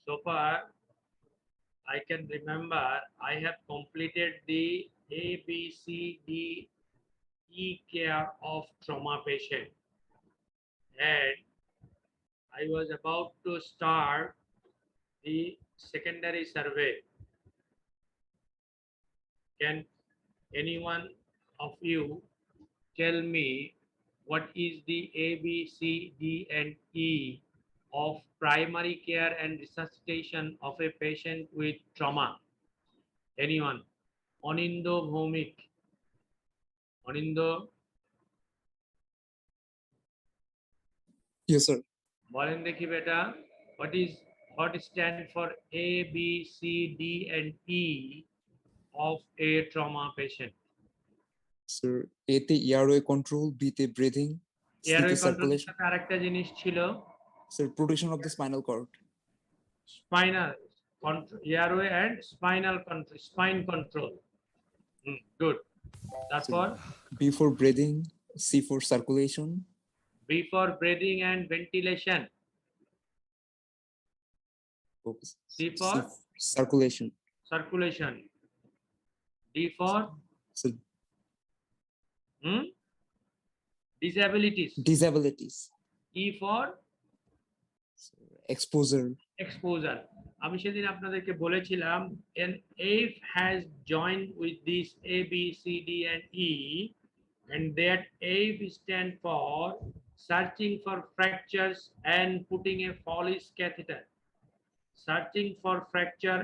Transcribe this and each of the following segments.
So far, I can remember I have completed the A, B, C, D, E care of trauma patient, and I was about to start the secondary survey. Can anyone of you tell me what is the A, B, C, D, and E of primary care and resuscitation of a patient with trauma? Anyone? Anindo Bhomik. Anindo, Yes, sir. বলেন দেখি বেটা, what stand for A, B, C, D, and E of a trauma patient? Sir, A তে airway control, B তে breathing, C তে Airway control circulation. আরেকটা জিনিস ছিল, Sir, protection of the spinal cord. spinal control, airway and spinal control, spine control. Good. তারপর B for breathing, C for circulation. B for breathing and ventilation. C for circulation. circulation. D for Sir, disabilities. disabilities. E for Exposure. exposure. আমি সেদিন আপনাদেরকে বলেছিলাম an F has joined with this A, B, C, D, and E, and that F stand for searching for fractures and putting a Foley's catheter. Searching for fracture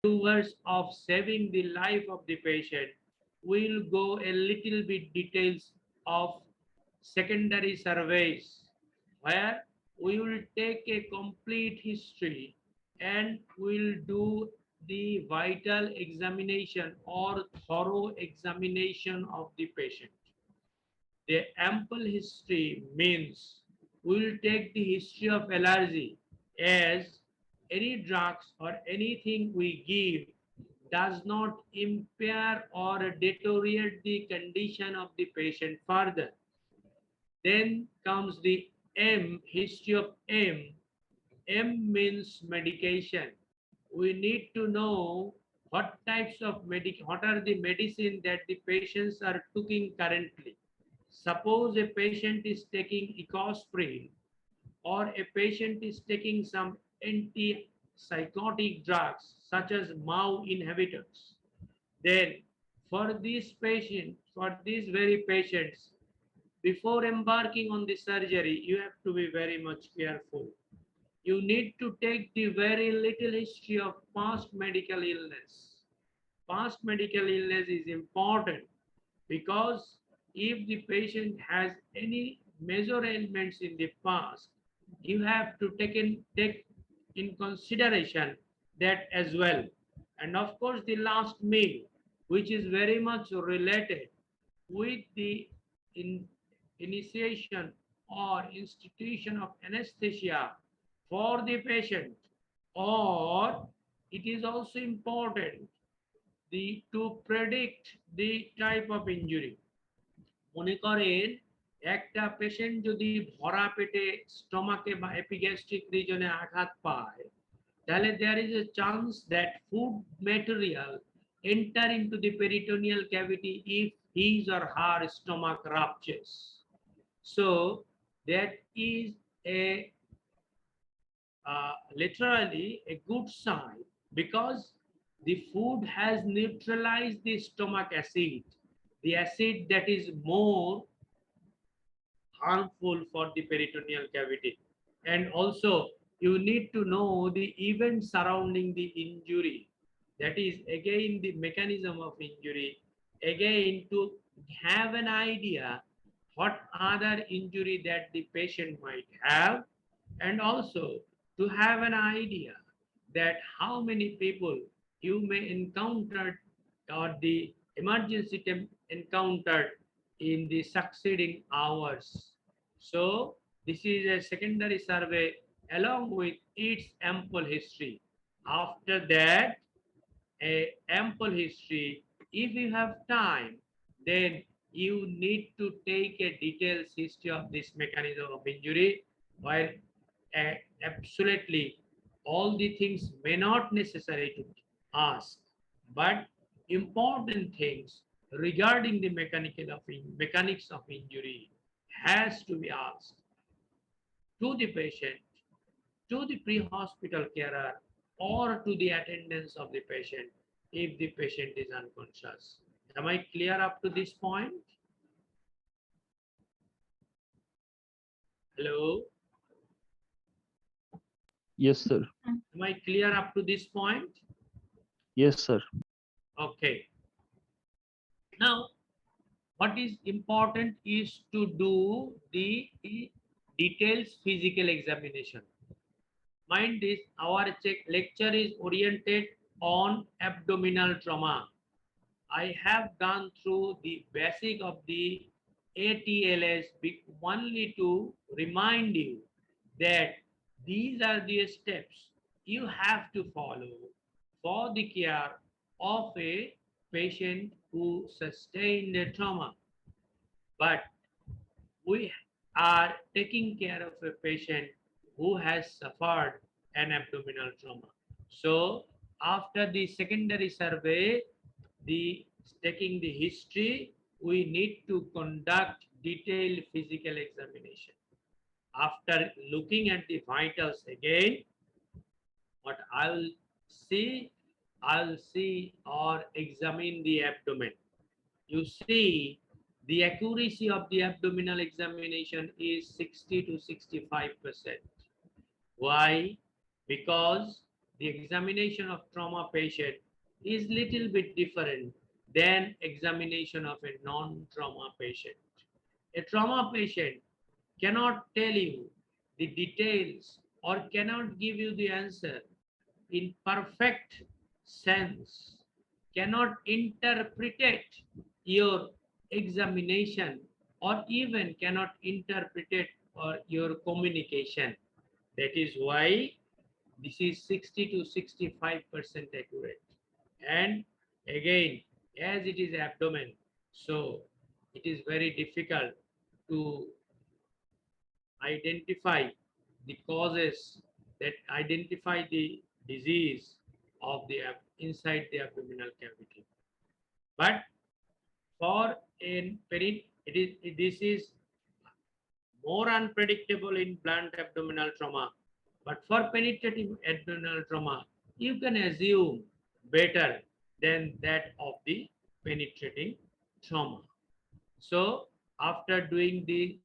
towards of saving the life of the patient. We'll go a little bit details of secondary surveys where we will take a complete history and we'll do the vital examination or thorough examination of the patient. The ample history means we will take the history of allergy, as any drugs or anything we give does not impair or deteriorate the condition of the patient further. Then comes the M, history of M. M means medication. We need to know what types of what are the medicine that the patients are taking currently. Suppose a patient is taking ecosprin or a patient is taking some antipsychotic drugs such as MAO inhibitors. Then for these patients, for these very patients, before embarking on the surgery, you have to be very much careful. You need to take the very little history of past medical illness. Past medical illness is important because if the patient has any major ailments in the past, you have to take in consideration that as well. And of course, the last meal, which is very much related with the initiation or institution of anesthesia for the patient, or it is also important to predict the type of injury. মনে করেন একটা patient যদি ভরা পেটে স্টমাকে বা epigastric রিজনে আঘাত পায়, তাহলে there is a chance that food material enter into the peritoneal cavity if his or her stomach ruptures. So that is a literally a good sign, because the food has neutralized the stomach acid, the acid that is more harmful for the peritoneal cavity. And also you need to know the events surrounding the injury, that is again the mechanism of injury, again to have an idea what other injury that the patient might have, and also to have an idea that how many people you may encounter or the emergency encountered in the succeeding hours. So this is a secondary survey along with its ample history. After that, a ample history, if you have time, then you need to take a detailed history of this mechanism of injury, while absolutely all the things may not necessary to ask, but important things regarding the mechanics of injury has to be asked to the patient, to the pre-hospital carer, or to the attendants of the patient if the patient is unconscious. Am I clear up to this point? Hello? Yes, sir. Am I clear up to this point? Yes, sir. Okay. Now, what is important is to do the detailed physical examination. Mind this, our lecture is oriented on abdominal trauma. I have gone through the basic of the ATLS only to remind you that these are the steps you have to follow for the care of a patient who sustained a trauma. But we are taking care of a patient who has suffered an abdominal trauma. So after the secondary survey, the taking the history, we need to conduct detailed physical examination. After looking at the vitals again, what I'll see or examine the abdomen. You see, the accuracy of the abdominal examination is 60 to 65%. Why? Because the examination of trauma patient is little bit different than examination of a non-trauma patient. A trauma patient cannot tell you the details or cannot give you the answer in perfect sense, cannot interpret your examination, or even cannot interpret or your communication. That is why this is 60 to 65% accurate. And again, as it is abdomen, so it is very difficult to identify the causes, that identify the disease of the inside the abdominal cavity. But for in this is more unpredictable in blunt abdominal trauma. But for penetrative abdominal trauma, you can assume better than that of the penetrating trauma. So after doing the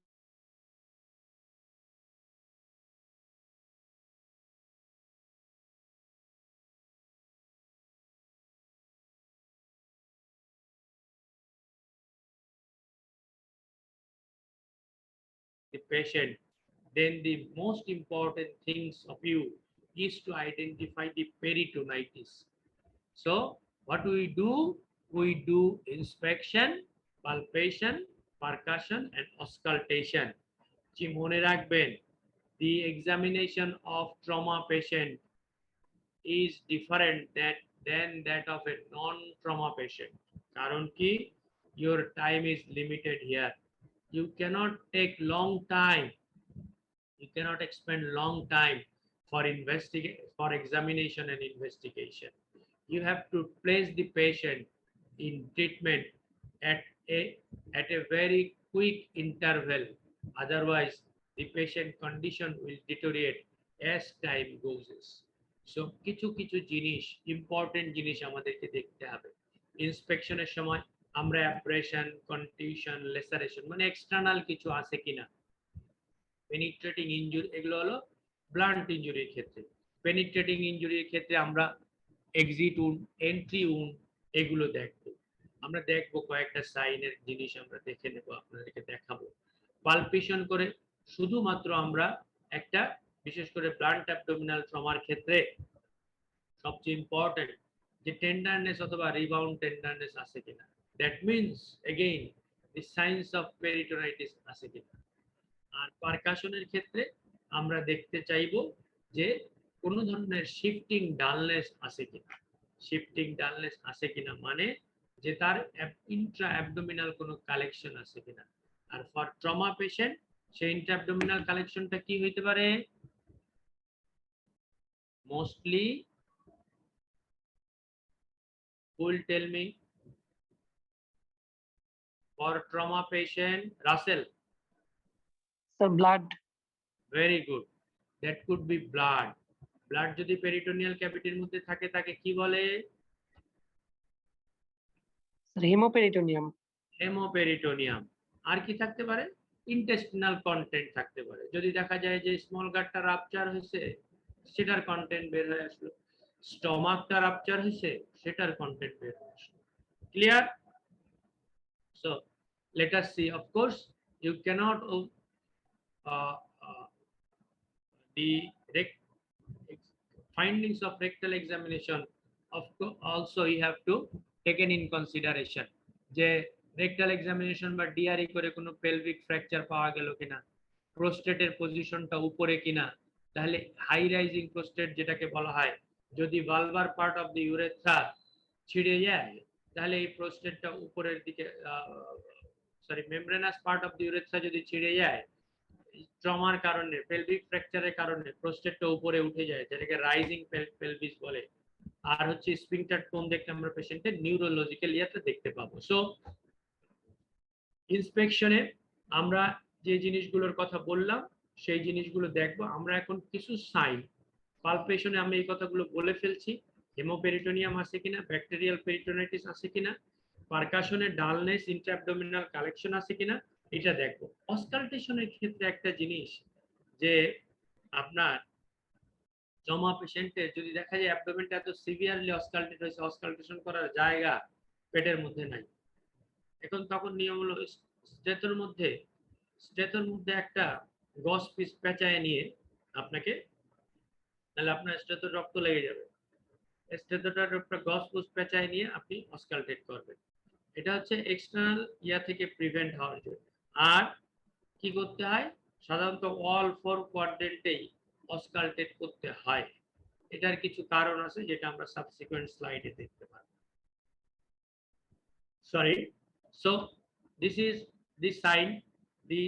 patient, then the most important things of you is to identify the peritonitis. So what we do? We do inspection, palpation, percussion, and auscultation. মনে রাখবেন, the examination of trauma patient is different than that of a non-trauma patient. কারণ কি? Your time is limited here. You cannot take long time. You cannot expend long time for examination and investigation. You have to place the patient in treatment at a very quick interval. Otherwise, the patient condition will deteriorate as time goes. So কিছু কিছু জিনিস, important জিনিস আমাদেরকে দেখতে হবে। ইন্সপেকশনের সময় আমরা abrasion, কন্টিউশন, লেসারেশন মানে এক্সটার্নাল কিছু আছে কিনা, পেনিট্রেটিং ইনজুরি, এগুলো হলো ব্লান্ট ইনজুরির ক্ষেত্রে। পেনিট্রেটিং ইনজুরির ক্ষেত্রে আমরা এক্সিট উন্ড, এন্ট্রি উন্ড এগুলো দেখবো। আমরা দেখবো কয়েকটা সাইনের জিনিস আমরা দেখে নেব, আপনাদেরকে দেখাবো। পালপেশন করে শুধুমাত্র আমরা একটা, বিশেষ করে ব্লান্ট অ্যাবডোমিনাল ট্রমার ক্ষেত্রে সবচেয়ে ইম্পর্টেন্ট যে টেন্ডারনেস অথবা রিবাউন্ড টেন্ডারনেস আছে কিনা। That means again the signs of peritonitis আছে কিনা। আর পারকাশনের ক্ষেত্রে আমরা দেখতে চাইবো যে কোনো ধরনের শিফটিং ডালনেস আছে কিনা। শিফটিং ডালনেস আছে কিনা মানে যে তার ইন্ট্রা অ্যাবডোমিনাল কোনো কালেকশন আছে কিনা। আর ফর ট্রমা পেশেন্ট সেই ইন্ট্রা অ্যাবডোমিনাল কালেকশনটা কি হইতে পারে? Mostly who will tell me? For trauma patient, Russell. Sir, blood. Very good. That could be blood. Blood যদি পেরিটোনিয়াল ক্যাভিটির মধ্যে থাকে তাকে কি বলে? Sir, hemoperitoneum. হেমোপেরিটোনিয়াম। আর কি থাকতে পারে? ইন্টেস্টিনাল কন্টেন্ট থাকতে পারে। যদি দেখা যায় যে স্মল গাটটা রাপচার হয়েছে সেটার কন্টেন্ট বের হয়ে আসলো, স্টমাকটা রাপচার হয়েছে সেটার কন্টেন্ট বের হয়ে আসলো। Clear? So let us see. Of course, you cannot the findings of rectal examination. Of course, also you have to taken in consideration. যে rectal examination বা DRE করে কোনো pelvic fracture পাওয়া গেল কিনা, প্রোস্টেটের পজিশনটা উপরে কিনা। তাহলে হাই রাইজিং প্রোস্টেট যেটাকে বলা হয়, যদি ভালভার পার্ট অফ দি ইউরেথ্রা ছিঁড়ে যায় তাহলে এই প্রোস্টেটটা উপরের দিকে sorry membranous part of the urethra যদি ছিঁড়ে যায় ট্রমার কারণে পেলভিক ফ্র্যাকচারের কারণে প্রোস্টেটটা উপরে উঠে যায় যেটাকে রাইজিং পেলভিস বলে। আর হচ্ছে স্ফিংক্টার টোন দেখতে আমরা পেশেন্টের নিউরোলজিক্যাল ইয়াতে দেখতে পাবো। সো ইন্সপেকশনে আমরা যে জিনিসগুলোর কথা বললাম সেই জিনিসগুলো দেখবো। আমরা এখন কিছু সাইন পালপেশনে আমি এই কথাগুলো বলে ফেলছি। হেমোপেরিটোনিয়াম আছে কিনা, ব্যাকটেরিয়াল পেরিটোনাইটিস আছে কিনা, পারকাশনে ডালনেস ইন্ট্রাঅ্যাবডোমিনাল কালেকশন আছে কিনা এটা দেখবো। অস্কালটেশনের ক্ষেত্রে একটা জিনিস যে আপনার ট্রমা পেশেন্টের যদি দেখা যায় অ্যাবডোমেনটা এত সিভিয়ারলি অস্কালটেড হয়েছে, অস্কালটেশন করার জায়গা পেটের মধ্যে নাই, এখন তখন নিয়ম হলো স্টেথোর মধ্যে একটা গস পিস পেঁচায় নিয়ে আপনাকে, তাহলে আপনার স্টেথোর রক্ত লেগে যাবে, স্টেথোটার একটা গস পিস পেঁচায় নিয়ে আপনি অস্কালটেট করবেন। এটা হচ্ছে এক্সটার্নাল ইয়া থেকে প্রিভেন্ট হওয়ার জন্য। আর কি করতে হয়? সাধারণত অল ফোর কোয়াড্রেন্টেই অস্কালটেট করতে হয়। এটার কিছু কারণ আছে যেটা আমরা সাবসিকুয়েন্ট স্লাইডে দেখতে পাবো। Sorry. So this is the sign, the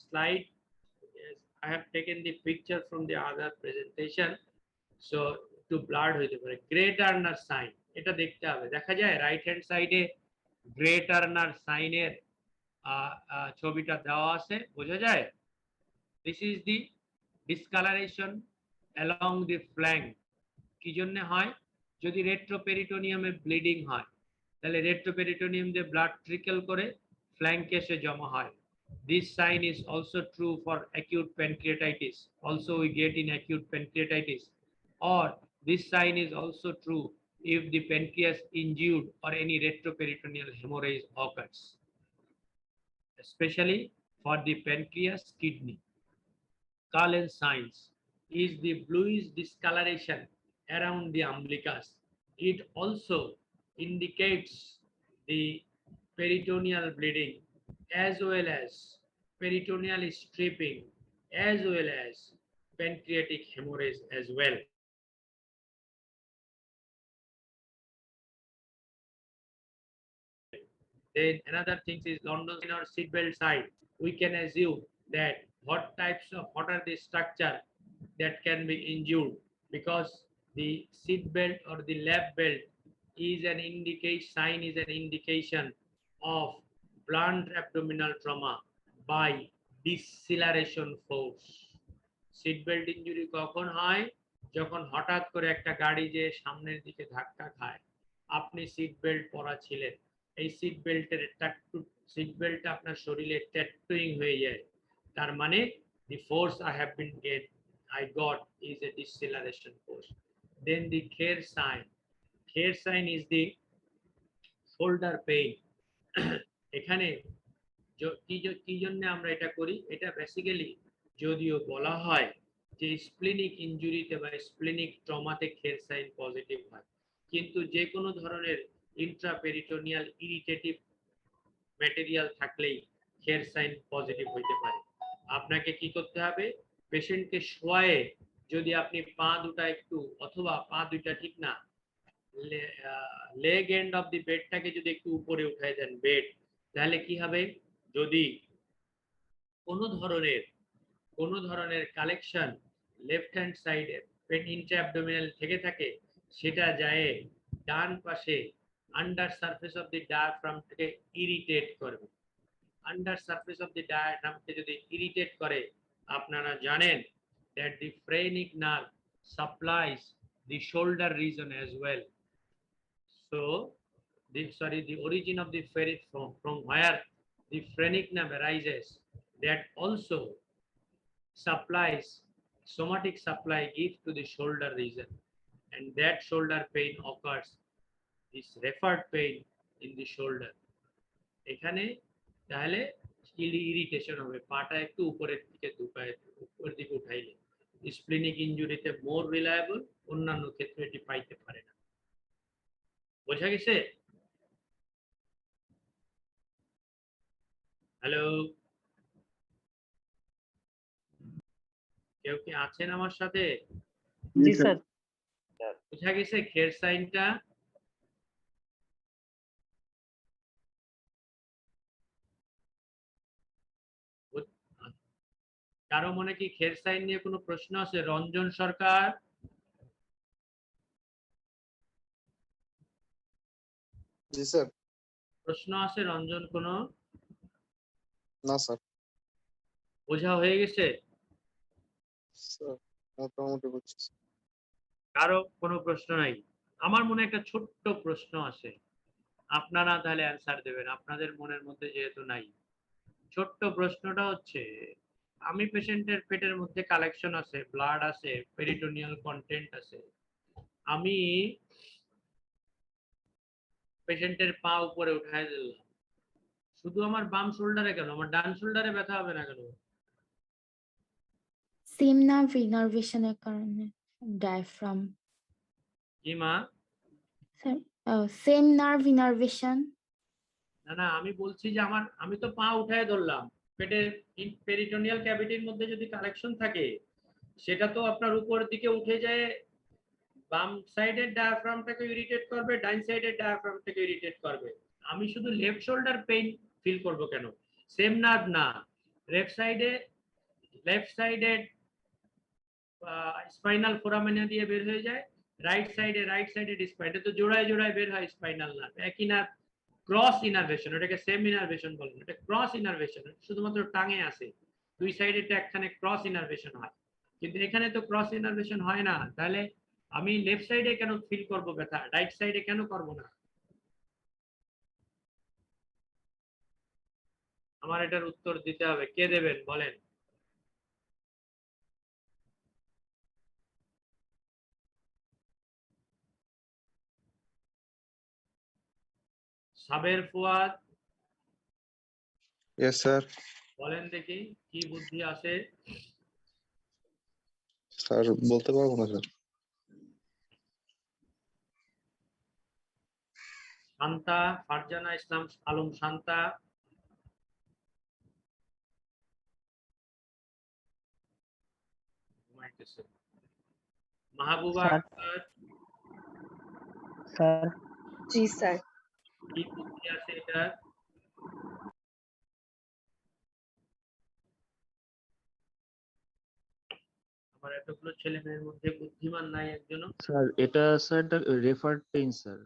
slide. Yes, I have taken the picture from the other presentation. So to blood হইতে পারে গ্রে টার্নার সাইন, এটা দেখতে হবে। দেখা যায় রাইট হ্যান্ড সাইডে গ্রে টার্নার সাইনের ছবিটা দেওয়া আছে, বোঝা যায়? This is the discoloration along the flank. কি জন্য হয়? যদি রেট্রোপেরিটোনিয়ামে ব্লিডিং হয় তাহলে রেট্রোপেরিটোনিয়াম দিয়ে ব্লাড ট্রিকল করে ফ্ল্যাঙ্কে এসে জমা হয়। This sign is also true for acute pancreatitis. Also we get in acute pancreatitis. Or this sign is also true if the pancreas injured or any retroperitoneal hemorrhage occurs, especially for the pancreas kidney. Cullen signs is the bluish discoloration around the umbilicus. It also indicates the peritoneal bleeding as well as peritoneal stripping as well as pancreatic hemorrhage as well. Then another thing is London or seatbelt side. We can assume that what are the structure that can be injured, because the seat belt or the lap belt is an indication of blunt abdominal trauma by deceleration force. Seat belt injury কখন হয়? যখন হঠাৎ করে একটা গাড়ি যে সামনের দিকে ধাক্কা খায়, আপনি সিট বেল্ট পরা ছিলেন, এই সিট বেল্টটা আপনার শরীরে ট্যাটুইং হয়ে যায়, তার মানে the force I got is a deceleration force. Then the Kher sign is the shoulder pain. এখানে কি জন্য আমরা এটা করি? এটা বেসিক্যালি যদিও বলা হয় যে স্প্লিনিক ইনজুরিতে বা স্প্লিনিক ট্রমাতে Kher সাইন পজিটিভ হয়, কিন্তু যে কোনো ধরনের ইন্ট্রাপেরিটোনিয়াল ইরিটেটিভ ম্যাটেরিয়াল থাকলেই Kher সাইন পজিটিভ হইতে পারে। আপনাকে কি করতে হবে? পেশেন্টকে শোয়ায়ে যদি আপনি পা দুটা একটু অথবা পা দুইটা ঠিক না লেগ এন্ড অফ দি বেডটাকে যদি একটু উপরে উঠায় দেন বেড, তাহলে কি হবে, যদি কোনো ধরনের কালেকশন লেফট হ্যান্ড সাইডে ইন্ট্রাঅ্যাবডোমিনাল থেকে থাকে, সেটা যায় ডান পাশে আন্ডার সারফেস অফ দি ডায়াফ্রামটাকে ইরিটেট করবে। আন্ডার সারফেস অফ দি ডায়াফ্রামকে যদি ইরিটেট করে, আপনারা জানেন that the phrenic nerve supplies the shoulder region as well. So the origin of the phrenic from where the phrenic nerve arises, that also supplies somatic supply gives to the shoulder region, and that shoulder pain occurs, this referred pain in the shoulder. এখানে তাহলে irritation হবে, পাটা একটু উপরের দিকে উপরের দিকে উঠাইলে। Splenic ইনজুরিতে মোর reliable, অন্যান্য ক্ষেত্রে এটি পাইতে পারে না। বোঝা গেছে? হ্যালো, কেউ কি আছেন আমার সাথে? জি স্যার। বোঝা গেছে খের সাইনটা? কারো মনে কি খের সাইন নিয়ে কোনো প্রশ্ন আছে? রঞ্জন সরকার, জি স্যার। প্রশ্ন আছে রঞ্জন? কোনো না স্যার। বোঝা হয়ে গেছে? স্যার মোটামুটি বুঝছি। কারো কোনো প্রশ্ন নাই? আমার মনে একটা ছোট্ট প্রশ্ন আছে, আপনারা তাহলে অ্যান্সার দেবেন, আপনাদের মনের মধ্যে যেহেতু নাই। ছোট্ট প্রশ্নটা হচ্ছে, আমি পেশেন্টের পেটের মধ্যে কালেকশন আছে, ব্লাড আছে, পেরিটোনিয়াল কন্টেন্ট আছে, আমি পেশেন্টের পা উপরে উঠায় দিলাম, শুধু আমার বাম শোল্ডারে কেন, আমার ডান শোল্ডারে ব্যথা হবে না কেন? সেম নার্ভ ইনারভেশনের কারণে ডায়াফ্রাম। কি মা? Sir same nerve innervation. না না, আমি বলছি যে আমি তো পা উঠায় ধরলাম, পেটের পেরিটোনিয়াল ক্যাভিটির মধ্যে যদি কালেকশন থাকে, সেটা তো আপনার উপরের দিকে উঠে যায়, বাম সাইডের ডায়াফ্রামটাকে ইরিটেট করবে, ডান সাইডের ডায়াফ্রামটাকে ইরিটেট করবে। আমি শুধু লেফট শোল্ডার পেইন ফিল করব কেন? সেম নার্ভ না, লেফট সাইডে স্পাইনাল ফোরামেনা দিয়ে বের হয়ে যায়, রাইট সাইডে স্পাইন, এটা তো জোড়ায় জোড়ায় বের হয় স্পাইনাল নার্ভ, একই নার্ভ। ক্রস ইনারভেশন, ওটাকে সেম ইনারভেশন বলে না, এটা ক্রস ইনারভেশন, শুধুমাত্র টাঙে আছে, দুই সাইডে একখানে ক্রস ইনারভেশন হয়, কিন্তু এখানে তো ক্রস ইনারভেশন হয় না। তাহলে আমি লেফট সাইডে কেন ফিল করব ব্যথা, রাইট সাইডে কেন করব না? আমার এটার উত্তর দিতে হবে, কে দেবেন বলেন? সাবের ফুয়াদ, ইয়েস স্যার। বলেন দেখি কি বুদ্ধি আছে? স্যার বলতে পারবো না স্যার। শান্তা, ফারজানা ইসলাম আলম শান্তা, মাহবুবা স্যার। আক্তার, স্যার। জি স্যার। কি বুদ্ধি আছে এটা? আমার এতগুলো ছেলে মেয়ের মধ্যে বুদ্ধিমান নাই একজনও? স্যার এটা স্যার রেফার্ড পেইন স্যার।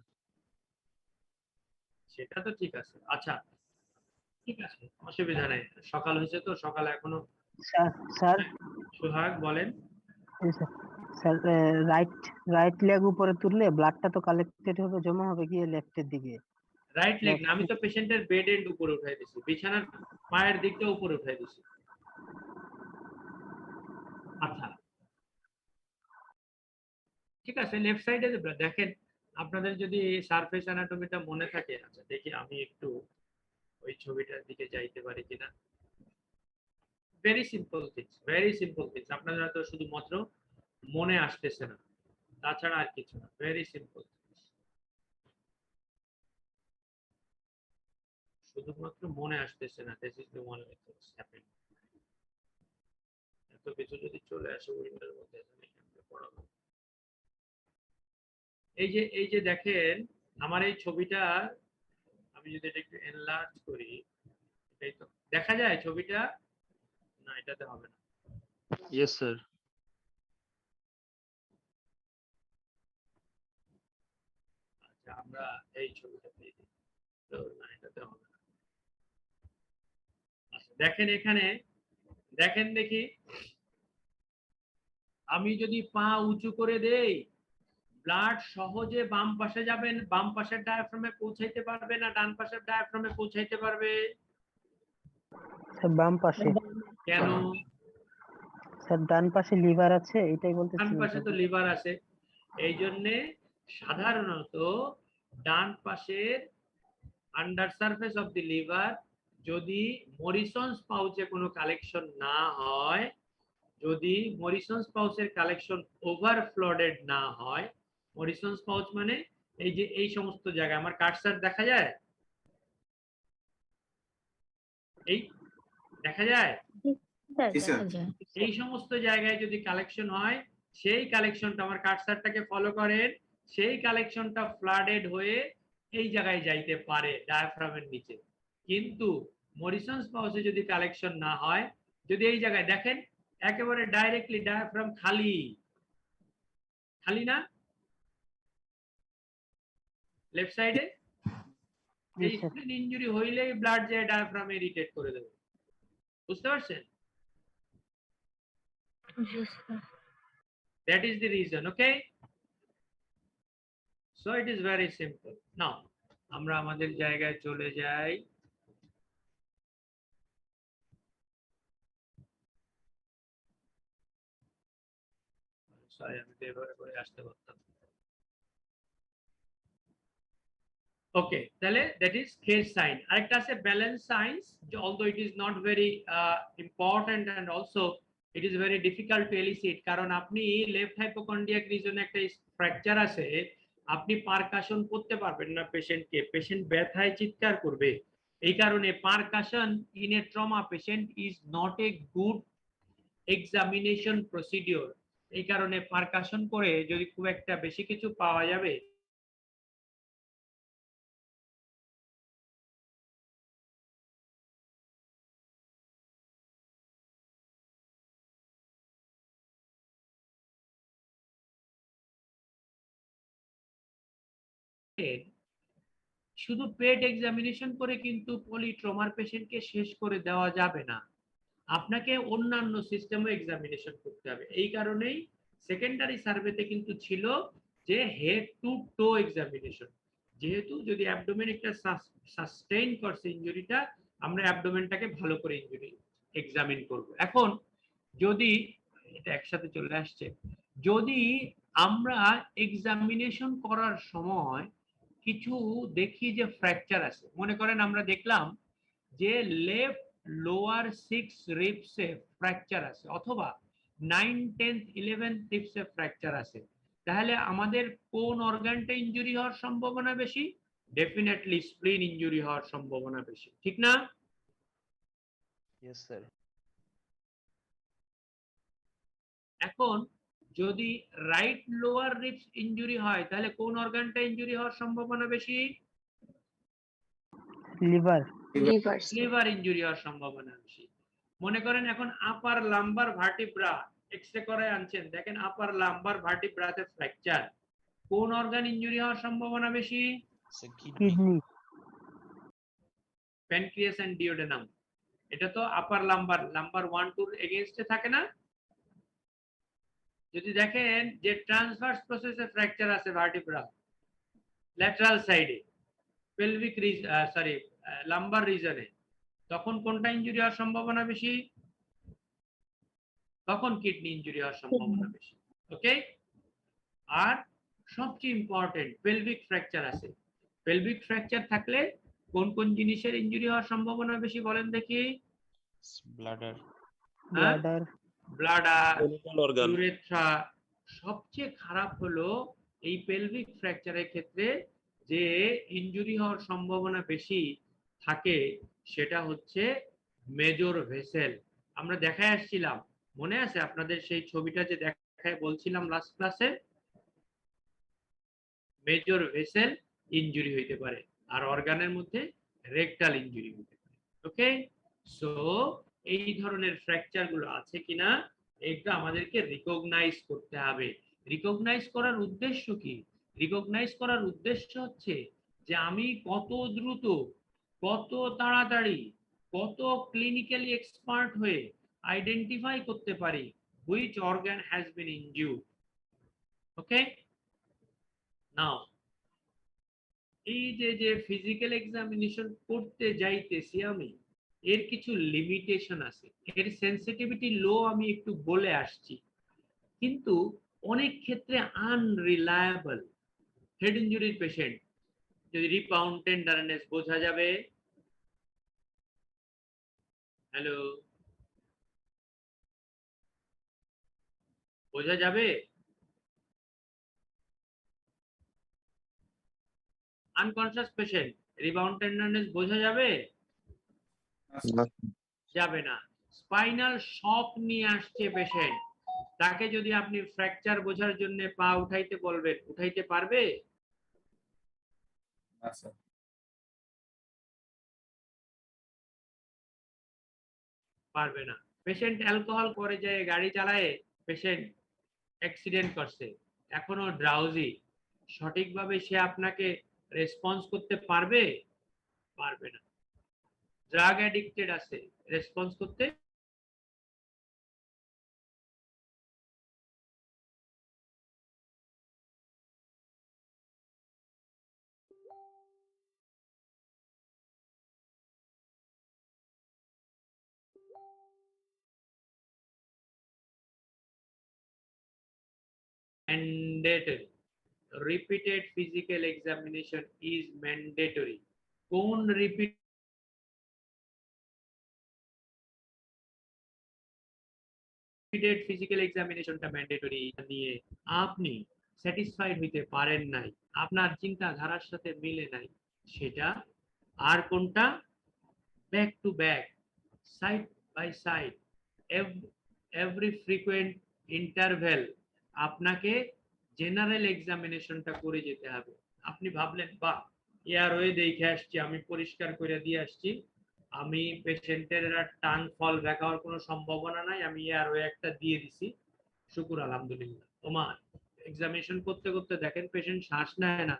সেটা তো ঠিক আছে, আচ্ছা ঠিক আছে, অসুবিধা নাই, সকাল হয়েছে তো, সকালে এখনো। স্যার। স্যার। সোহাগ বলেন। স্যার রাইট লেগ উপরে তুললে ব্লাডটা তো কালেক্টেড হবে, জমা হবে গিয়ে লেফটের দিকে। রাইট লেগ না, আমি তো পেশেন্টের বেড এন্ড উপরে উঠাই দিছি, বিছানার পায়ের দিকটা উপরে উঠাই দিছি। আচ্ছা ঠিক আছে, লেফট সাইডে দেখেন, আপনাদের যদি সারফেস অ্যানাটমিটা মনে থাকে, আচ্ছা দেখি আমি একটু ওই ছবিটার দিকে যাইতে পারি কিনা। ভেরি সিম্পল থিংস, আপনাদের হয়তো শুধুমাত্র মনে আসতেছে না, তাছাড়া আর কিছু না, ভেরি সিম্পল, শুধুমাত্র মনে আসতেছে না। This is the one things happen. এত কিছু যদি চলে আসে উইন্ডোর মধ্যে তাহলে কেমনে পড়াবো? এই যে দেখেন আমার এই ছবিটা, আমি যদি এটা একটু এনলার্জ করি, এটাই তো দেখা যায় ছবিটা, না এটাতে হবে না। Yes, sir. আচ্ছা আমরা এই ছবিটা পেয়ে দিই, তো না এটাতে হবে না। আচ্ছা দেখেন এখানে, দেখেন দেখি, আমি যদি পা উঁচু করে দেই, ব্লাড সহজে বাম পাশে যাবেন, বাম পাশের ডায়াফ্রামে পৌঁছাইতে পারবে না ডান পাশের ডায়াফ্রামে পৌঁছাইতে পারবে? স্যার বাম পাশে। কেন? স্যার ডান পাশে লিভার আছে, এটাই বলতে ডান পাশে তো লিভার আছে, এই জন্য সাধারণত ডান পাশের under surface of the liver যদি মরিসন্স পাউচে কোনো কালেকশন না হয়, যদি মরিসন্স পাউচের কালেকশন ওভারফ্লোডেড না হয়, মরিসন্স পাউচ মানে এই যে এই সমস্ত জায়গায় আমার কার্সার দেখা যায়, এই দেখা যায়, দেখা যায়। এই সমস্ত জায়গায় যদি কালেকশন হয়, সেই কালেকশনটা আমার কার্সারটাকে ফলো করেন, সেই কালেকশনটা ফ্লাডেড হয়ে এই জায়গায় যাইতে পারে ডায়াফ্রামের নিচে। কিন্তু মরিসন্স পাউচে যদি কালেকশন না হয়, যদি এই জায়গায় দেখেন একেবারে ডাইরেক্টলি ডায়াফ্রাম খালি, খালি না লেফট সাইডে, এই স্প্লিন ইনজুরি হইলেই ব্লাড যায় ডায়াফ্রামে ইরিটেট করে দেবে, বুঝতে পারছেন? Yes, sir. That is the reason, okay? So it is very simple. Now, আমরা আমাদের জায়গায় চলে যাই। Sorry, আমি তো এভাবে করে আসতে পারতাম। ওকে, তাহলে that is case sign. আরেকটা আছে balance signs, although it is not very important and also it is very difficult to elicit, কারণ আপনি লেফট হাইপোকন্ড্রিয়াক রিজনে একটা ফ্র্যাকচার আছে, আপনি পারকাশন করতে পারবেন না পেশেন্টকে, পেশেন্ট ব্যথায় চিৎকার করবে। এই কারণে percussion in a trauma patient is not a good examination procedure. এই কারণে পারকাশন করে যদি খুব একটা বেশি কিছু পাওয়া যাবে, শুধু পেট এক্সামিনেশন করে কিন্তু পলিট্রমার পেশেন্টকে শেষ করে দেওয়া যাবে না, আপনাকে অন্যান্য সিস্টেমও এক্সামিনেশন করতে হবে। এই কারণেই সেকেন্ডারি সার্ভেতে কিন্তু ছিল যে হেড টু টো এক্সামিনেশন, যেহেতু যদি অ্যাবডোমেন একটা সাস্টেইন করছে ইনজুরিটা, আমরা অ্যাবডোমেনটাকে ভালো করে ইনজুরি এক্সামিন করব। এখন যদি এটা একসাথে চলে আসছে, যদি আমরা এক্সামিনেশন করার সময় কিছু দেখি যে ফ্র্যাকচার আছে, মনে করেন আমরা দেখলাম যে লেফট লোয়ার 6 রিবসে ফ্র্যাকচার আছে অথবা 9, 10, 11 রিবসে ফ্র্যাকচার আছে, তাহলে আমাদের কোন অর্গানটা ইনজুরি হওয়ার সম্ভাবনা বেশি? ডেফিনেটলি স্প্লিন ইনজুরি হওয়ার সম্ভাবনা বেশি, ঠিক না? Yes, sir. এখন যদি রাইট লোয়ার রিবস ইনজুরি হয়, তাহলে কোন অর্গানটা ইনজুরি হওয়ার সম্ভাবনা বেশি? Liver. Liver, sir. Liver injury হওয়ার সম্ভাবনা বেশি। মনে করেন এখন আপার লাম্বার ভার্টিব্রা এক্সরে করে আনছেন, দেখেন আপার লাম্বার ভার্টিব্রাতে ফ্র্যাকচার, কোন অর্গান ইনজুরি হওয়ার সম্ভাবনা বেশি? কিডনি। প্যানক্রিয়াস এন্ড ডিওডেনাম, এটা তো আপার লাম্বার 1, 2 এগেইনস্টে থাকে না? যদি দেখেন যে ট্রান্সভার্স প্রসেসে ফ্র্যাকচার আছে ভার্টিব্রা ল্যাটারাল সাইডে, পেলভিক লাম্বার রিজনে, তখন কোনটা ইনজুরি হওয়ার সম্ভাবনা বেশি? তখন কিডনি ইনজুরি হওয়ার সম্ভাবনা বেশি, ওকে? আর সবচেয়ে ইম্পর্টেন্ট পেলভিক ফ্র্যাকচার আছে, পেলভিক ফ্র্যাকচার থাকলে কোন কোন জিনিসের ইনজুরি হওয়ার সম্ভাবনা বেশি বলেন দেখি? Bladder. Bladder. Bladder, Genital organ. Urethra. সবচেয়ে খারাপ হলো এই পেলভিক ফ্র্যাকচারের ক্ষেত্রে যে ইনজুরি হওয়ার সম্ভাবনা বেশি থাকে, সেটা হচ্ছে মেজর ভেসেল। আমরা দেখায় আসছিলাম মনে আছে আপনাদের সেই ছবিটা যে দেখায় বলছিলাম লাস্ট ক্লাসে, মেজর ভেসেল ইনজুরি হইতে পারে আর অর্গানের মধ্যে রেকটাল ইনজুরি হইতে পারে। ওকে, সো এই ধরনের ফ্র্যাকচার গুলো আছে কিনা এটা আমাদেরকে রিকগনাইজ করতে হবে। রিকগনাইজ করার উদ্দেশ্য কি? রিকগনাইজ করার উদ্দেশ্য হচ্ছে যে আমি কত দ্রুত, কত তাড়াতাড়ি, কত ক্লিনিক্যালি এক্সপার্ট হয়ে আইডেন্টিফাই করতে পারি which organ has been injured. Okay, now এই যে ফিজিক্যাল এক্সামিনেশন করতে যাইতেছি আমি, এর কিছু লিমিটেশন আছে, এর সেনসিটিভিটি লো আমি একটু বলে আসছি, কিন্তু অনেক ক্ষেত্রে আনরিলায়েবল। হেড ইনজুরির পেশেন্ট যদি রিপাউন্ড টেন্ডারনেস বোঝা যাবে। হ্যালো, বোঝা যাবে? আনকনসিয়াস পেশেন্ট রিবাউন্ড টেন্ডারনেস বোঝা যাবে? না যাবে না। স্পাইনাল শক নিয়ে আসছে পেশেন্ট, তাকে যদি আপনি ফ্র্যাকচার বোঝার জন্য পা উঠাইতে বলবেন, উঠাইতে পারবে? পারবে না। পেশেন্ট অ্যালকোহল করে যায়, গাড়ি চালায়, পেশেন্ট অ্যাক্সিডেন্ট করছে, এখনো ড্রাউজি, সঠিকভাবে সে আপনাকে রেসপন্স করতে পারবে? পারবে না। ড্রাগ অ্যাডিক্টেড আছে, রেসপন্স করতে mandatory. Repeated physical examination is mandatory. কোন repeated physical examination টা mandatory নিয়ে আপনি স্যাটিসফাইড হইতে পারেন নাই, আপনার চিন্তাধারার সাথে মিলে নাই, সেটা আর কোনটা? Back to back, side by side, every frequent interval আপনাকে জেনারেল এক্সামিনেশনটা করে যেতে হবে। আপনি ভাবলেন বা এয়ারওয়ে দেখে আসছি, আমি পরিষ্কার করে দিয়ে আসছি, আমি পেশেন্টের টাং ফল ব্যাক হওয়ার কোনো সম্ভাবনা নাই, আমি এয়ারওয়ে একটা দিয়ে দিছি, শুকুর আলহামদুলিল্লাহ। তোমার এক্সামিনেশন করতে করতে দেখেন পেশেন্ট শ্বাস নেয় না,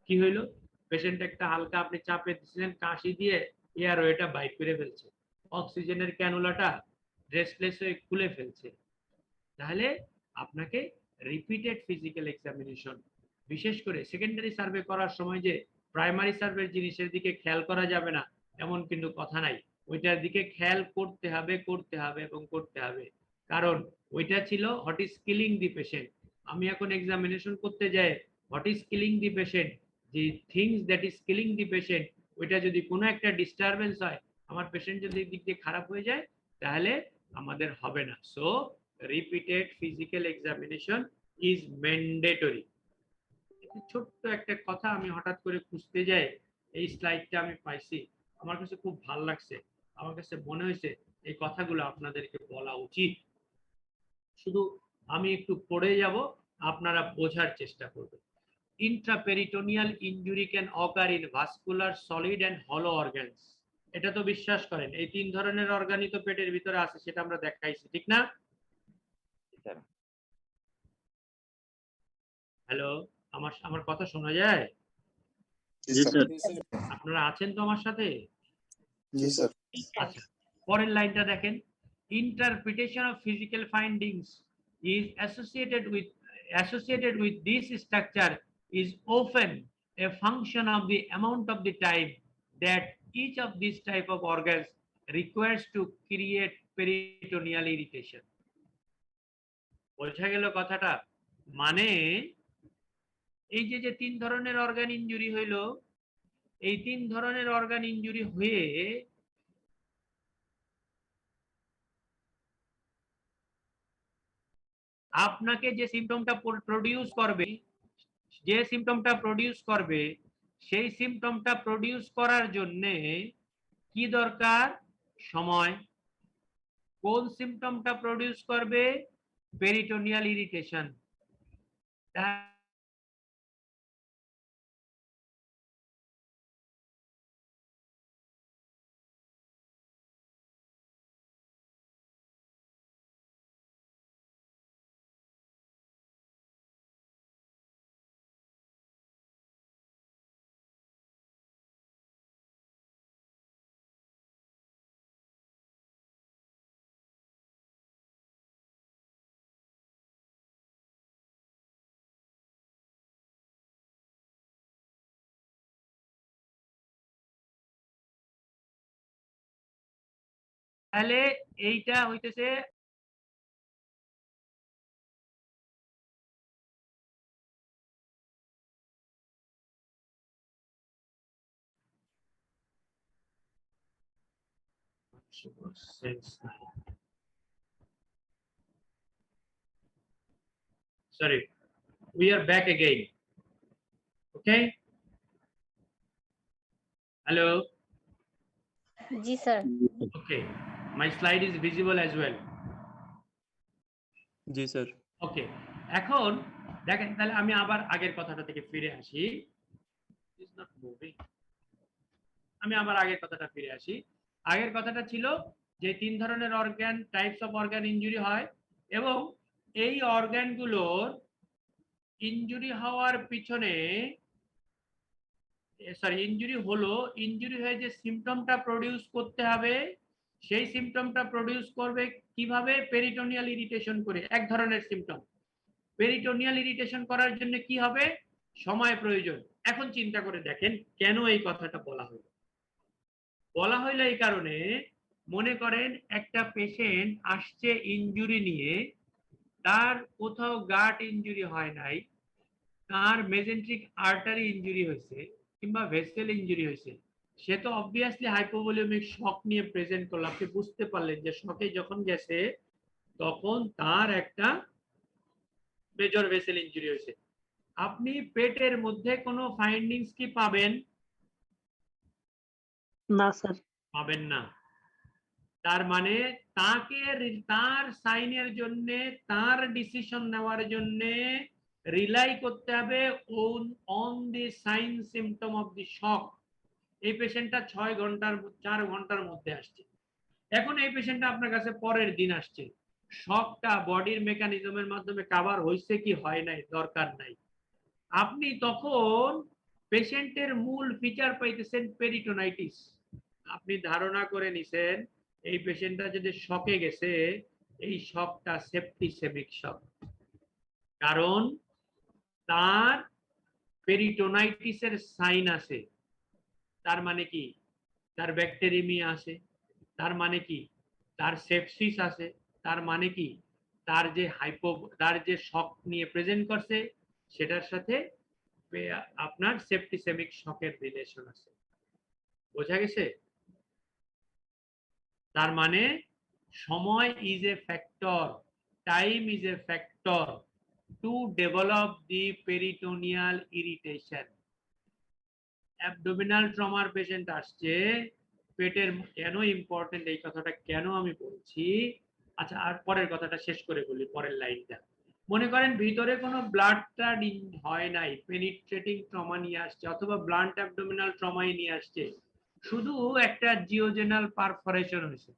কি হইলো? পেশেন্ট একটা হালকা আপনি চাপে দিচ্ছিলেন, কাশি দিয়ে এয়ারওয়েটা বাইট করে ফেলছে, অক্সিজেনের ক্যানুলাটা রেস্টলেস হয়ে খুলে ফেলছে। তাহলে আপনাকে রিপিটেড ফিজিক্যাল এক্সামিনেশন, বিশেষ করে সেকেন্ডারি সার্ভে করার সময় যে প্রাইমারি সার্ভের জিনিসের দিকে খেয়াল করা যাবে না এমন কিন্তু কথা নাই, ওইটার দিকে খেয়াল করতে হবে, করতে হবে এবং করতে হবে। কারণ ওইটা ছিল what is killing the patient. আমি এখন এক্সামিনেশন করতে যাই what is killing the patient, যে things that is killing the patient, ওইটা যদি কোনো একটা ডিস্টারবেন্স হয়, আমার পেশেন্ট যদি দিক দিয়ে খারাপ হয়ে যায়, তাহলে আমাদের হবে না। So repeated physical examination is mandatory. ছোট্ট একটা কথা আমি হঠাৎ করে খুঁজতে যাই, এই স্লাইডটা আমি পাইছি, আমার কাছে খুব ভালো লাগছে, আমার কাছে মনে হয়েছে এই কথাগুলো আপনাদেরকে বলা উচিত। শুধু আমি একটু পড়ে যাব, আপনারা বোঝার চেষ্টা করবেন। Intraperitoneal injury can occur in vascular, solid and hollow organs. এটা তো বিশ্বাস করেন এই তিন ধরনের অর্গানই তো পেটের ভিতরে আছে, সেটা আমরা দেখাইছি, ঠিক না? হ্যালো, আমার আমার কথা শোনা যায়? জি স্যার। আপনারা আছেন তো আমার সাথে? জি স্যার। আচ্ছা, পরের লাইনটা দেখেন, interpretation of physical findings is associated with this structure is often a function of the amount of the time that each of these type of organs requires to create peritoneal irritation. বোঝা গেল কথাটা? মানে এই যে তিন ধরনের organ injury হইল, এই তিন ধরনের অর্গান ইনজুরি হয়ে আপনাকে যে সিম্পটমটা প্রডিউস করবে, সেই সিম্পটমটা প্রডিউস করার জন্য কি দরকার? সময়। কোন সিম্পটমটা প্রডিউস করবে? Peritoneal irritation. তাহলে এইটা হইতেছে sorry, we are back again. Okay, hello. জি sir. Okay, my slide is visible as well. জি স্যার। ওকে, এখন দেখেন তাহলে আমি আবার আগের কথাটা থেকে ফিরে আসি। It's not moving. আমি আবার আগের কথাটা ফিরে আসি। আগের কথাটা ছিল যে 3 ধরনের organ, types of organ injury হয় এবং এই অর্গানগুলোর ইনজুরি হওয়ার পিছনে ইনজুরি হয়ে যে সিম্পটমটা প্রডিউস করতে হবে, সেই সিম্পটমটা প্রডিউস করবে কিভাবে? পেরিটোনিয়াল ইরিটেশন করে। এক ধরনের সিম্পটম। পেরিটোনিয়াল ইরিটেশন করার জন্য কি হবে? সময় প্রয়োজন। এখন চিন্তা করে দেখেন কেন এই কথাটা বলা হলো। বলা হইলো এই কারণে, মনে করেন একটা পেশেন্ট আসছে ইনজুরি নিয়ে, তার কোথাও গাট ইনজুরি হয় নাই, তার মেজেন্ট্রিক আর্টারি ইনজুরি হয়েছে কিংবা ভেসেল ইনজুরি হয়েছে। সে তো অবভিয়াসলি হাইপোভলিউমিক শক নিয়ে প্রেজেন্ট করলো। আপনি বুঝতে পারলেন যে শকে যখন গেছে তখন তার একটা মেজর ভেসেল ইনজুরি হয়েছে। আপনি পেটের মধ্যে কোনো ফাইন্ডিংস কি পাবেন? না স্যার। পাবেন না। তার মানে তার সাইনের জন্য, তার ডিসিশন নেওয়ার জন্য রিলাই করতে হবে on the sign symptom of the shock. এই পেশেন্টটা 4 ঘন্টার মধ্যে আসছে। এখন এই পেশেন্টটা আপনার কাছে পরের দিন আসছে। শকটা বডির মেকানিজমের মাধ্যমে কভার হয়েছে কি হয় নাই দরকার নাই। আপনি তখন পেশেন্টের মূল ফিচার পাইতেছেন পেরিটোনাইটিস। আপনি ধারণা করে নিছেন এই পেশেন্টটা যদি শকে গেছে, এই শকটা সেপ্টিসেমিক শক, কারণ তার পেরিটোনাইটিসের সাইন আছে। তার মানে কি? তার ব্যাকটেরিমিয়া আছে। তার মানে কি? তার সেপসিস আছে। তার মানে কি? তার যে শক নিয়ে প্রেজেন্ট করছে সেটার সাথে আপনার সেপ্টিসেমিক শকের রিলেশন আছে। বোঝা গেছে? তার মানে সময় is a factor, time is a factor to develop the peritoneal irritation. Abdominal ট্রমার পেশেন্ট আসছে, পেটের কেন ইম্পর্টেন্ট এই কথাটা কেন আমি বলছি? আচ্ছা, আর পরের কথাটা শেষ করে বলি, পরের লাইনটা। মনে করেন ভিতরে কোনো ব্লাডটা হয় নাই, পেনিট্রেটিং ট্রমা নিয়ে আসছে অথবা ব্লান্ট অ্যাবডোমিনাল ট্রমাই নিয়ে আসছে, শুধু একটা জিওজেনাল পারফোরেশন হয়েছে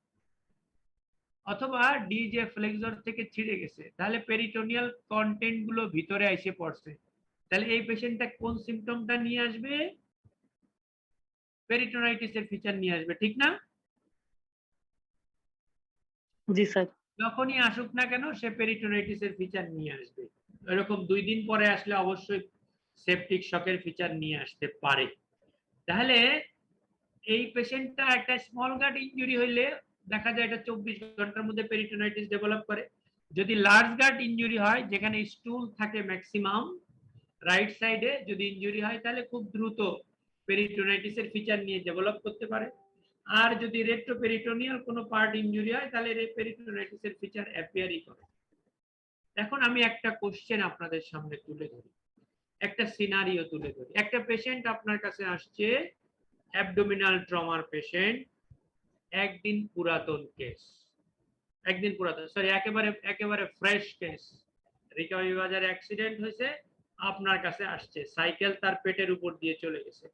অথবা ডিজে ফ্লেক্সর থেকে ছিঁড়ে গেছে, তাহলে পেরিটোনিয়াল কন্টেন্ট গুলো ভিতরে এসে পড়ছে। তাহলে এই পেশেন্টটা কোন সিম্পটমটা নিয়ে আসবে? পেরিটোনাইটিসের ফিচার নিয়ে আসবে, ঠিক না? জি স্যার। যখনই আসুক না কেন সে পেরিটোনাইটিসের ফিচার নিয়ে আসবে। এরকম 2 দিন পরে আসলে অবশ্যই সেপটিক শকের ফিচার নিয়ে আসতে পারে। তাহলে এই পেশেন্টটা একটা স্মল গাট ইনজুরি হইলে দেখা যায় এটা 24 ঘন্টার মধ্যে পেরিটোনাইটিস ডেভেলপ করে। যদি লার্জ গাট ইনজুরি হয় যেখানে স্টুল থাকে ম্যাক্সিমাম রাইট সাইডে, যদি ইনজুরি হয় তাহলে খুব দ্রুত পেরিটোনাইটিসের ফিচার নিয়ে ডেভেলপ করতে পারে। আর যদি রেট্রোপেরিটোনিয়াল কোনো পার্ট ইনজুরি হয় তাহলে পেরিটোনাইটিসের ফিচার অ্যাপিয়ারই করে। এখন আমি একটা কোশ্চেন আপনাদের সামনে তুলে ধরি, একটা সিনারিও তুলে ধরি। একটা পেশেন্ট আপনার কাছে আসছে, অ্যাবডোমিনাল ট্রমার পেশেন্ট, একদিন পুরাতন কেস। একদিন পুরাতন, সরি একেবারে একেবারে ফ্রেশ কেস। রিকভারি বাজারে অ্যাক্সিডেন্ট হয়েছে, আপনার কাছে আসছে, সাইকেল তার পেটের উপর দিয়ে চলে গেছে,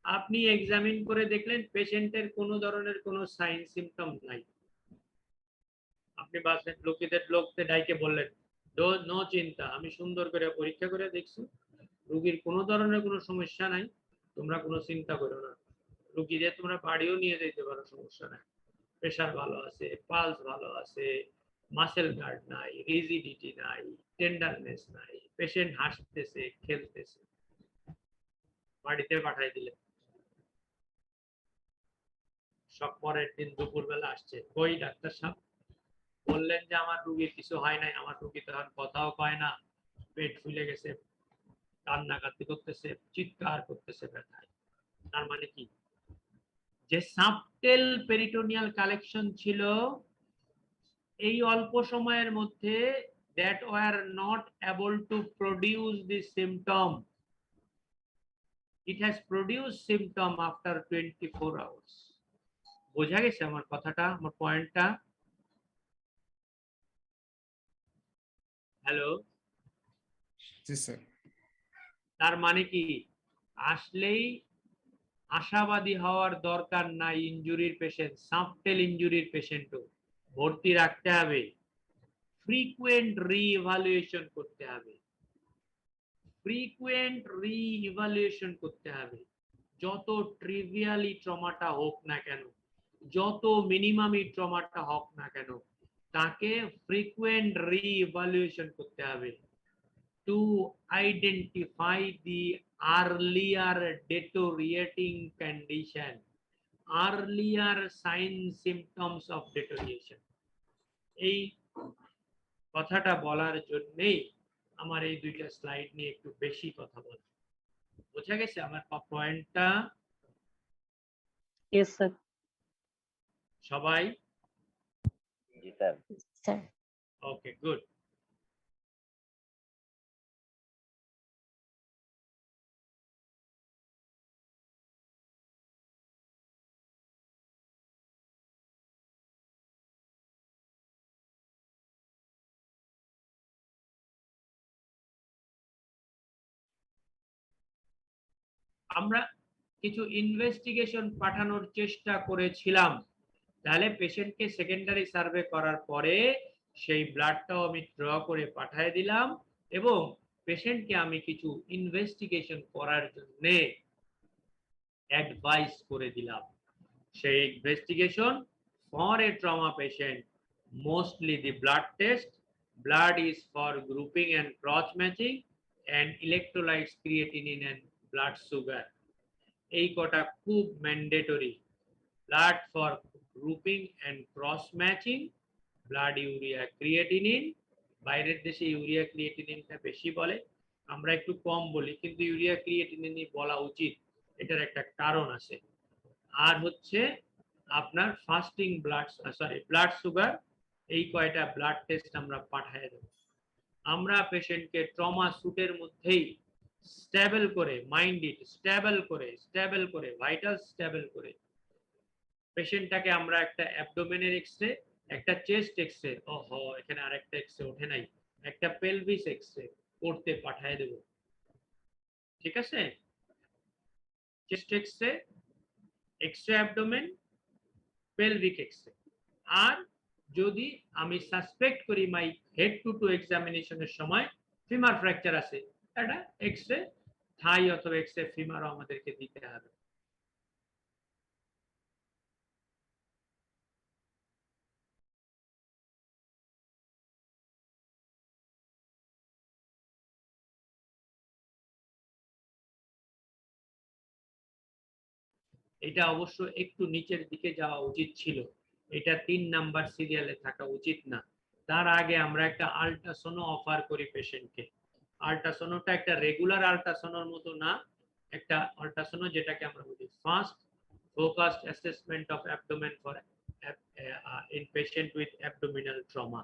আপনি এক্সামিন করে দেখলেন পেশেন্টের কোনো ধরনের কোনো সাইন সিমটম নাই। আপনি বাসের লোকদের ডাইকে বললেন, নো চিন্তা, আমি সুন্দর করে পরীক্ষা করে দেখছি, রোগীর কোনো ধরনের কোনো সমস্যা নাই, তোমরা কোনো চিন্তা করো না, রোগীরে তোমরা বাড়িও নিয়ে যেতে পারো, সমস্যা নাই, প্রেশার ভালো আছে, পালস ভালো আছে, মাসেল গার্ড নাই, রিজিডিটি নাই, টেন্ডারনেস নাই, পেশেন্ট হাসতেছে খেলতেছে, বাড়িতে পাঠাই দিলেন। সব পরের দিন দুপুরবেলা আসছে, কই ডাক্তার সাহেব? বললেন যে আমার রোগীর কিছু হয় নাই, আমার রোগী তখন কথাও কয় না, পেট ফুলে গেছে, কান্নাকাটি করতেছে, চিৎকার করতেছে ব্যথায়। তার মানে কি, যে সাবটেল পেরিটোনিয়াল কালেকশন ছিল এই অল্প সময়ের মধ্যে, that were not able to produce the symptom, it has produced symptom after 24 hours. বোঝা গেছে আমার কথাটা, আমার পয়েন্টটা? হ্যালো, জি স্যার। তার মানে কি, আসলেই আশাবাদী হওয়ার দরকার নাই, ইনজুরির পেশেন্ট, সাবটেল ইনজুরির পেশেন্টও ভর্তি রাখতে হবে, ফ্রিকুয়েন্ট রি-ইভালুয়েশন করতে হবে, ফ্রিকুয়েন্ট রি-ইভালুয়েশন করতে হবে। যত ট্রিভিয়ালি ট্রমাটা হোক না কেন, যত মিনিমামই ট্রমাটা হোক না কেন, তাকে ফ্রিকুয়েন্ট রি-ইভালুয়েশন করতে হবে to identify the earlier deteriorating condition, earlier signs symptoms of deterioration. এই কথাটা বলার জন্যই আমার এই দুইটা স্লাইড নিয়ে একটু বেশি কথা বলা। বোঝা গেছে আমার পয়েন্টটা? Yes sir. সবাই? জি স্যার। স্যার। ওকে, গুড। আমরা কিছু ইনভেস্টিগেশন পাঠানোর চেষ্টা করেছিলাম, তাহলে পেশেন্টকে সেকেন্ডারি সার্ভে করার পরে সেই ব্লাডটাও আমি ড্র করে পাঠিয়ে দিলাম এবং পেশেন্টকে আমি কিছু ইনভেস্টিগেশন করার জন্য অ্যাডভাইস করে দিলাম। সেই investigation for a trauma patient, mostly the blood test, blood is for grouping and cross matching, and electrolytes, creatinine and blood sugar, এই কটা খুব mandatory. Blood for grouping and cross matching, blood urea creatinine, বাইরের দেশে urea ক্রিয়েটিনিনটা বেশি বলে, আমরা একটু কম বলি, কিন্তু ইউরিয়া ক্রিয়েটিনিনই বলা উচিত, এটার একটা কারণ আছে। আর হচ্ছে আপনার fasting blood, sorry blood sugar, এই কয়টা ব্লাড টেস্ট আমরা পাঠিয়ে দেব। আমরা পেশেন্টকে ট্রমা স্যুটের মধ্যেই স্টেবল করে, মাইন্ডেড স্টেবল করে ভাইটাল স্টেবল করে পেশেন্টটাকে আমরা একটা অ্যাবডোমেনের এক্সরে, একটা চেস্ট এক্সরে, ওহো এখানে আরেকটা এক্সরে ওঠে নাই, একটা পেলভিস এক্সরে করতে পাঠিয়ে দেব। ঠিক আছে, chest X-ray, X-ray abdomen, pelvic X-ray. আর যদি আমি সাসপেক্ট করি মাই হেড টু টু এক্সামিনেশনের সময় ফিমার ফ্র্যাকচার আছে, এটা এক্সরে থাই অথবা এক্সরে ফিমারও আমাদেরকে দিতে হবে। এটা অবশ্য একটু নিচের দিকে যাওয়া উচিত ছিল, এটা 3 নাম্বার সিরিয়ালে থাকা উচিত না। তার আগে আমরা একটা আল্ট্রাসোনো অফার করি পেশেন্টকে। আল্ট্রাসোনোটা একটা রেগুলার আল্ট্রাসোনোর মতো না, একটা আল্ট্রাসোনো যেটাকে আমরা বলি fast focused assessment of abdomen for in patient with abdominal trauma.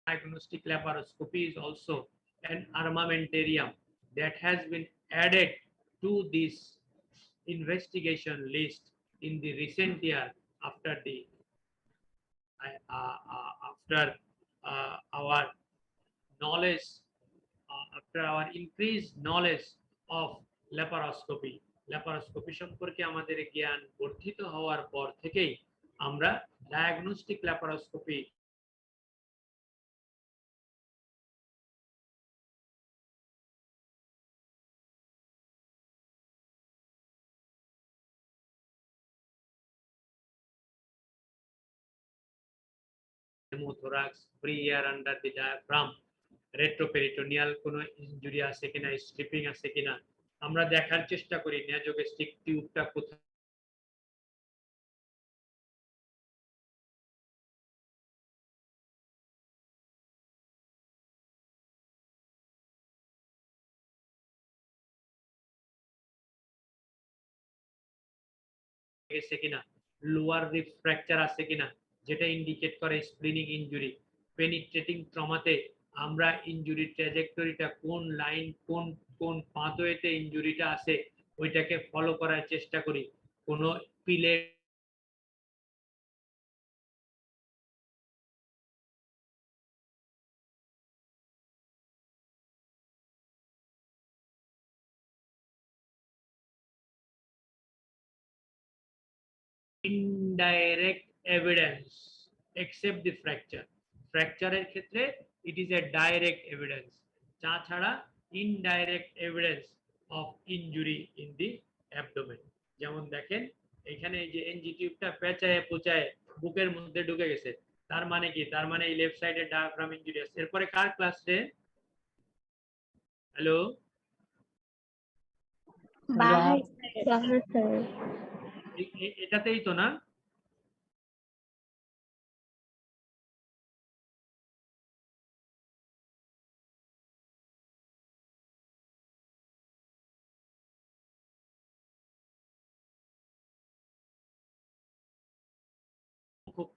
diagnostic laparoscopy is also an armamentarium that has been added to this investigation list in the recent year after the after our knowledge after our increased knowledge of laparoscopy সম্পর্কে আমাদের জ্ঞান বর্ধিত হওয়ার পর থেকেই আমরা diagnostic laparoscopy pneumothorax, pre-air under the diaphragm, retroperitoneal কোনো injury আছে কিনা, স্ট্রিপিং আছে কিনা আমরা দেখার চেষ্টা করি নেজোগ্যাস্ট্রিক টিউবটা কোথায় গেছে কিনা, লোয়ার রিব ফ্র্যাকচার আছে কিনা যেটা ইন্ডিকেট করে স্প্লিনিং ইনজুরি। পেনিট্রেটিং ট্রমাতে আমরা ইনজুরি ট্র্যাজেক্টরিটা কোন লাইন কোন কোন পাথওয়েতে ইনজুরিটা আছে ওইটাকে ফলো করার চেষ্টা করি। কোনো পিলে indirect evidence except the fracture. ফ্র্যাকচারের ক্ষেত্রে it is a direct evidence, তাছাড়া indirect evidence of injury in the abdomen। যেমন দেখেন এখানে এই যে এনজি টিউবটা পেঁচায় পোচায় বুকের মধ্যে ঢুকে গেছে, তার মানে কি? তার মানে এই লেফট সাইডে ডায়াফ্রাম ইনজুরি আছে। এরপরে কার ক্লাস রে? হ্যালো, এটাতেই তো না?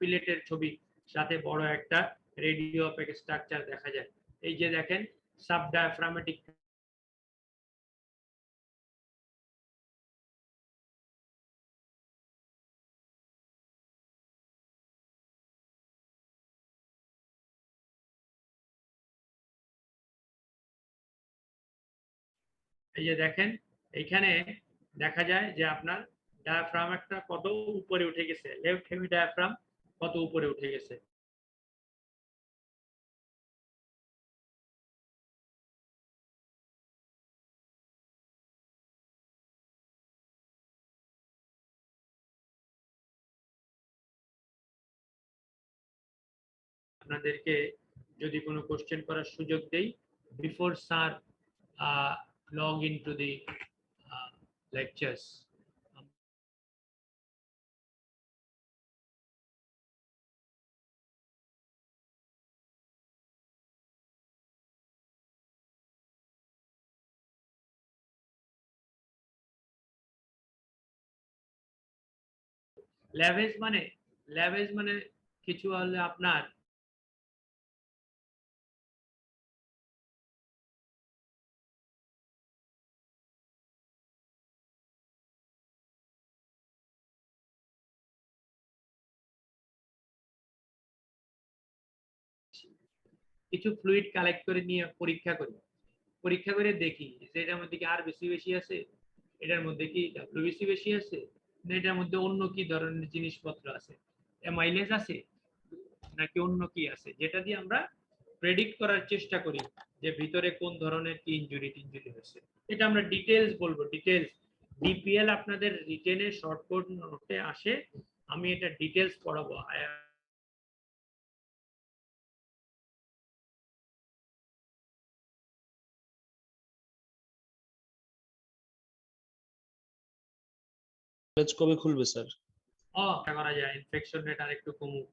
পিলেটের ছবি সাথে বড় একটা রেডিও অপেক স্ট্রাকচার দেখা যায়। এই যে দেখেন সাব ডায়াফ্রামেটিক এই যে দেখেন এইখানে দেখা যায় যে আপনার ডায়াফ্রাম একটা কত উপরে উঠে গেছে, লেফট হেমি ডায়াফ্রাম কত উপরে উঠে গেছে। আপনাদেরকে যদি কোনো কোশ্চেন করার সুযোগ দেই বিফোর স্যার লগ ইনটু দি লেকচার্স, ল্যাভেজ মানে কিছু হলে আপনার কিছু ফ্লুইড কালেক্ট করে নিয়ে পরীক্ষা করে দেখি যে এটার মধ্যে কি আর বেশি আছে, এটার মধ্যে কি ডব্লিউবিসি বেশি আছে, না এটার মধ্যে অন্য কি ধরনের জিনিসপত্র আছে, মাইলেজ আছে নাকি অন্য কি আছে, যেটা দিয়ে আমরা প্রেডিক্ট করার চেষ্টা করি যে ভিতরে কোন ধরনের কি ইনজুরি হয়েছে। এটা আমরা ডিটেইলস বলবো, ডিটেইলস ডিপিএল আপনাদের রিটেনে শর্টকাট নোটে আসে, আমি এটা ডিটেইলস পড়াবো। কলেজ কবে খুলবে স্যার? করা যায় ইনফেকশন রেট আর একটু কমুক,